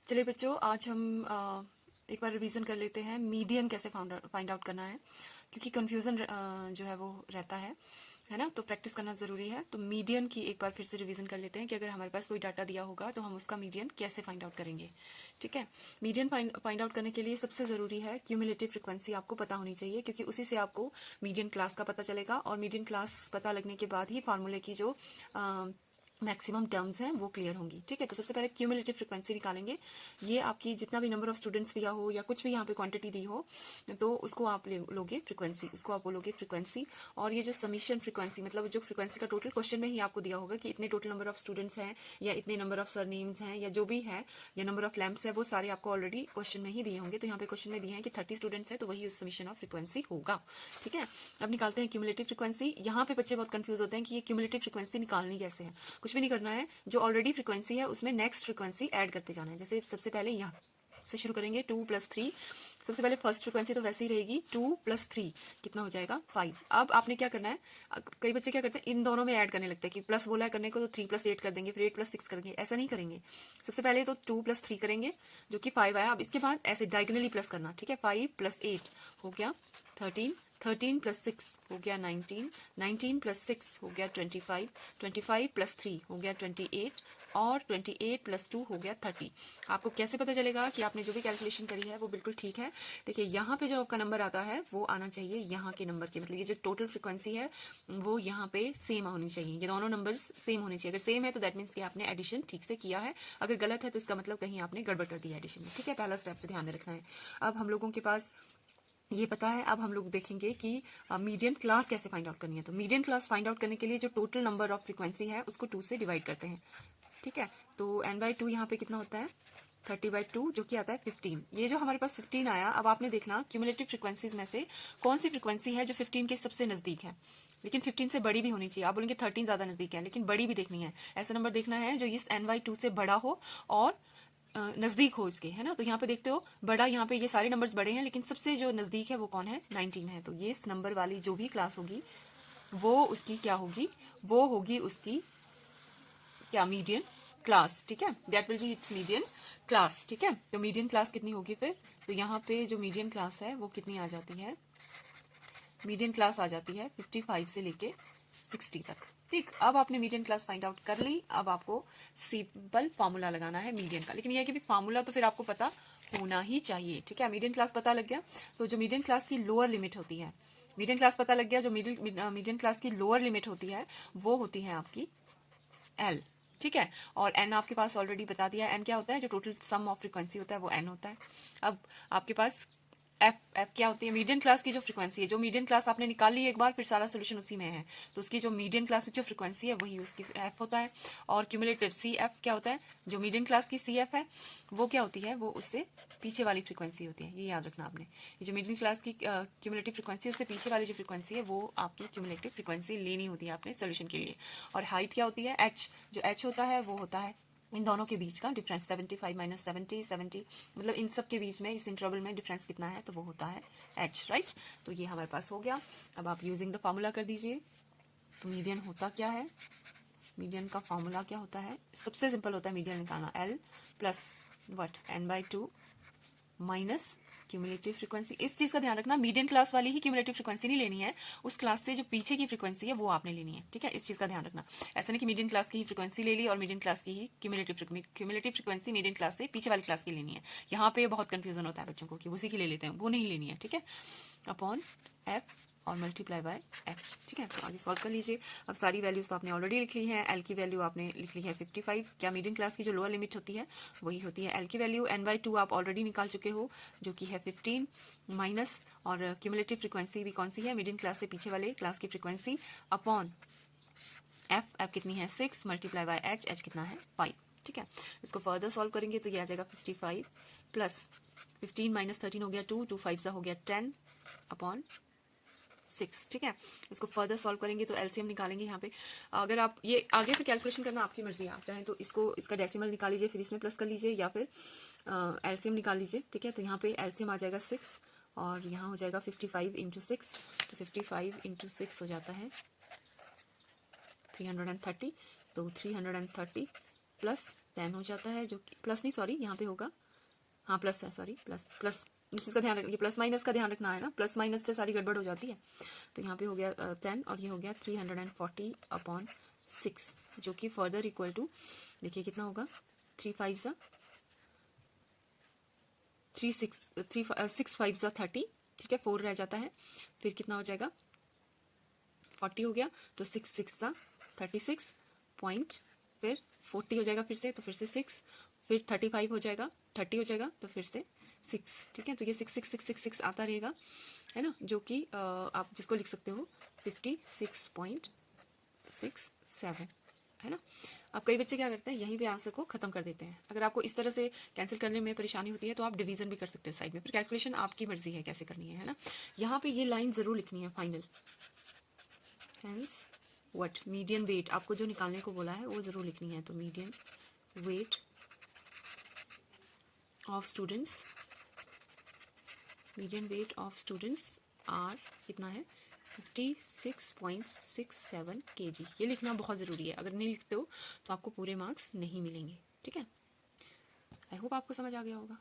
चलिए बच्चों, आज हम एक बार रिवीजन कर लेते हैं मीडियन कैसे फाइंड आउट करना है, क्योंकि कंफ्यूजन जो है वो रहता है ना, तो प्रैक्टिस करना जरूरी है। तो मीडियन की एक बार फिर से रिवीजन कर लेते हैं कि अगर हमारे पास कोई डाटा दिया होगा तो हम उसका मीडियन कैसे फाइंड आउट करेंगे। ठीक है, मीडियन फाइंड आउट करने के लिए सबसे जरूरी है क्यूमुलेटिव फ्रीक्वेंसी आपको पता होनी चाहिए, क्योंकि उसी से आपको मीडियन क्लास का पता चलेगा, और मीडियन क्लास पता लगने के बाद ही फार्मूले की जो मैक्सिमम टर्म्स हैं वो क्लियर होंगी। ठीक है, तो सबसे पहले क्यूमुलेटिव फ्रीक्वेंसी निकालेंगे। ये आपकी जितना भी नंबर ऑफ स्टूडेंट्स दिया हो या कुछ भी यहाँ पे क्वांटिटी दी हो, तो उसको आप लोगे फ्रीक्वेंसी, उसको आप बोलोगे फ्रीक्वेंसी। और ये जो समीशन फ्रीक्वेंसी, मतलब जो फ्रीक्वेंसी का टोटल क्वेश्चन में ही आपको दिया होगा कि इतने टोटल नंबर ऑफ स्टूडेंट्स हैं या इतने नंबर ऑफ सरनेम्स हैं या जो भी है या नंबर ऑफ लैम्प्स है, वो सारे आपको ऑलरेडी क्वेश्चन में ही दिए होंगे। तो यहाँ पे क्वेश्चन में दिए हैं कि 30 स्टूडेंट्स है, तो वही उस समीशन ऑफ फ्रीक्वेंसी होगा। ठीक है, अब निकालते हैं क्यूमुलेटिव फ्रीक्वेंसी। यहाँ पे बच्चे बहुत कंफ्यूज होते हैं कि ये क्यूमुलेटिव फ्रीक्वेंसी निकालनी कैसे है। कुछ भी नहीं करना है, जो ऑलरेडी फ्रीक्वेंसी है उसमें नेक्स्ट फ्रीक्वेंसी ऐड करते जाना है। जैसे सबसे पहले यहाँ से शुरू करेंगे 2 + 3। सबसे पहले फर्स्ट फ्रीक्वेंसी तो वैसे ही रहेगी 2 + 3 कितना हो जाएगा 5। अब आपने क्या करना है, कई बच्चे क्या करते हैं इन दोनों में ऐड करने लगते हैं कि प्लस बोला है करने को तो 3 + 8 कर देंगे, फिर 8 + 6 करेंगे। ऐसा नहीं करेंगे, सबसे पहले तो 2 + 3 करेंगे जो कि 5 आया। अब इसके बाद ऐसे डायगोनली प्लस करना। ठीक है, 5 + 8 हो गया 13, 13 + 6 हो गया 19, 19 + 6 हो गया 25, 25 + 3 हो गया 28, और 28 + 2 हो गया 30। आपको कैसे पता चलेगा कि आपने जो भी कैलकुलेशन करी है वो बिल्कुल ठीक है? देखिए, यहाँ पे जो आपका नंबर आता है वो आना चाहिए यहाँ के नंबर के, मतलब ये जो टोटल फ्रीक्वेंसी है वो यहाँ पे सेम होनी चाहिए। ये दोनों नंबर्स सेम होने चाहिए। अगर सेम है तो दैट मीन्स कि आपने एडिशन ठीक से किया है, अगर गलत है तो इसका मतलब कहीं आपने गड़बड़ कर दी है एडिशन में। ठीक है, पहला स्टेप से ध्यान में रखना है। अब हम लोगों के पास ये पता है, अब हम लोग देखेंगे कि मीडियन क्लास कैसे फाइंड आउट करनी है। तो मीडियन क्लास फाइंड आउट करने के लिए जो टोटल नंबर ऑफ फ्रीक्वेंसी है उसको 2 से डिवाइड करते हैं। ठीक है, तो n/2 यहाँ पे कितना होता है 30/2, जो कि आता है 15। ये जो हमारे पास 15 आया, अब आपने देखना क्यूमुलेटिव फ्रीक्वेंसीज में से कौन सी फ्रीक्वेंसी है जो 15 के सबसे नजदीक है, लेकिन 15 से बड़ी भी होनी चाहिए। आप बोलेंगे 13 ज्यादा नजदीक है, लेकिन बड़ी भी देखनी है। ऐसा नंबर देखना है जो इस n/2 से बड़ा हो और नजदीक हो इसके, है ना। तो यहाँ पे देखते हो बड़ा, यहाँ पे ये सारे नंबर्स बड़े हैं, लेकिन सबसे जो नजदीक है वो कौन है 19 है। तो ये इस नंबर वाली जो भी क्लास होगी वो उसकी क्या होगी, वो होगी उसकी क्या मीडियन क्लास। ठीक है, that will be it's median class. ठीक है, तो मीडियन क्लास कितनी होगी फिर, तो यहाँ पे जो मीडियन क्लास है वो कितनी आ जाती है, मीडियन क्लास आ जाती है 55 से लेके 60 तक। ठीक, अब आपने मीडियन क्लास फाइंड आउट कर ली। अब आपको सिंपल फार्मूला लगाना है मीडियन का, लेकिन यह है कि फार्मूला तो फिर आपको पता होना ही चाहिए। ठीक है, मीडियन क्लास पता लग गया, तो जो मीडियन क्लास की लोअर लिमिट होती है, मीडियन क्लास पता लग गया, जो मीडियन क्लास की लोअर लिमिट होती है वो होती है आपकी एल। ठीक है, और एन आपके पास ऑलरेडी बता दिया। एन क्या होता है, जो टोटल सम ऑफ फ्रीक्वेंसी होता है वो एन होता है। अब आपके पास एफ क्या होती है, मीडियन क्लास की जो फ्रीक्वेंसी है, जो मीडियन क्लास आपने निकाल ली एक बार, फिर सारा सोल्यूशन उसी में है, तो उसकी जो मीडियन क्लास में जो फ्रीक्वेंसी है वही उसकी एफ होता है। और क्यूमुलेटिव सी एफ क्या होता है, जो मीडियन क्लास की सी एफ है वो क्या होती है, वो उससे पीछे वाली फ्रीक्वेंसी होती है। ये याद रखना आपने, ये जो मीडियन क्लास की क्यूमुलेटिव फ्रीक्वेंसी उससे पीछे वाली जो फ्रीक्वेंसी है वो आपकी क्यूमुलेटिव फ्रीक्वेंसी लेनी होती है आपने सोल्यूशन के लिए। और हाइट क्या होती है, एच, जो एच होता है वो होता है इन दोनों के बीच का डिफरेंस, 75 - 70, 70, मतलब इन सब के बीच में इस इंटरवल में डिफरेंस कितना है, तो वो होता है h। राइट, तो ये हमारे पास हो गया। अब आप यूजिंग द फार्मूला कर दीजिए। तो मीडियन होता क्या है, मीडियन का फार्मूला क्या होता है, सबसे सिंपल होता है मीडियन निकालना, l plus what n/2 minus cumulative frequency. इस चीज का ध्यान रखना, मीडियन क्लास वाली ही क्यूमुलेटिव फ्रीक्वेंसी नहीं लेनी है, उस क्लास से जो पीछे की फ्रीक्वेंसी है वो आपने लेनी है। ठीक है, इस चीज का ध्यान रखना, ऐसा नहीं कि मीडियन क्लास की ही फ्रीक्वेंसी ले ली और मीडियन क्लास की ही क्यूमुलेटिव फ्रीक्वेंसी मीडियन क्लास से पीछे वाली क्लास की लेनी है। यहाँ पे बहुत कंफ्यूजन होता है बच्चों को कि उसी की ले लेते हैं, वो नहीं लेनी है। ठीक है, अपॉन एफ और मल्टीप्लाई बाय एच। ठीक है, तो आगे सॉल्व कर लीजिए। अब सारी वैल्यूज तो आपने ऑलरेडी लिख ली है। एल की वैल्यू आपने लिख ली है 55, क्या मीडियन क्लास की जो लोअर लिमिट होती है वही होती है एल की वैल्यू। n/2 आप ऑलरेडी निकाल चुके हो जो कि है 15 माइनस, और क्यूमुलेटिव फ्रीक्वेंसी भी कौन सी है, मीडियन क्लास से पीछे वाले क्लास की फ्रीक्वेंसी, अपॉन एफ कितनी है 6 मल्टीप्लाई बाय एच कितना है 5। ठीक है, इसको फर्दर सॉल्व करेंगे तो ये आ जाएगा 55 प्लस 15 - 13 हो गया 2, 2 5 हो गया 10 अपॉन 6। ठीक है, इसको फर्दर सॉल्व करेंगे तो एलसीएम निकालेंगे यहाँ पे। अगर आप ये आगे से कैलकुलेशन करना आपकी मर्जी है, आप चाहें तो इसका डेसिमल निकाल लीजिए, फिर इसमें प्लस कर लीजिए, या फिर एलसीएम निकाल लीजिए। ठीक है, तो यहाँ पे एलसीएम आ जाएगा 6 और यहाँ हो जाएगा 55 × 6, तो 55 × 6 हो जाता है 330। तो 330 प्लस 10 हो जाता है, जो प्लस नहीं, सॉरी यहाँ पे होगा, हाँ प्लस है, सॉरी प्लस प्लस, इस चीज़ का ध्यान रखिए, प्लस माइनस का ध्यान रखना है ना, प्लस माइनस से सारी गड़बड़ हो जाती है। तो यहाँ पे हो गया 10 और ये हो गया 340/6, जो कि फर्दर इक्वल टू, देखिए कितना होगा, 3 5 6 5 30, ठीक है, 4 रह जाता है, फिर कितना हो जाएगा, 40 हो गया, तो 6 6 36 पॉइंट, फिर 40 हो जाएगा फिर से, तो फिर से 6, फिर 35 हो जाएगा, 30 हो जाएगा, तो फिर से 6, ठीक है। तो ये 6 6 6 6 6 आता रहेगा, है ना, जो कि आप जिसको लिख सकते हो 56.67, है ना। अब कई बच्चे क्या करते हैं, यहीं पे आंसर को खत्म कर देते हैं। अगर आपको इस तरह से कैंसिल करने में परेशानी होती है तो आप डिवीजन भी कर सकते हो साइड में, फिर कैलकुलेशन आपकी मर्जी है कैसे करनी है ना। यहाँ पे ये लाइन जरूर लिखनी है final, hence what median weight, आपको जो निकालने को बोला है वो जरूर लिखनी है। तो median weight of students, median weight of students are कितना है, 56.67 kg, ये लिखना बहुत ज़रूरी है। अगर नहीं लिखते हो तो आपको पूरे मार्क्स नहीं मिलेंगे, ठीक है। आई होप आपको समझ आ गया होगा।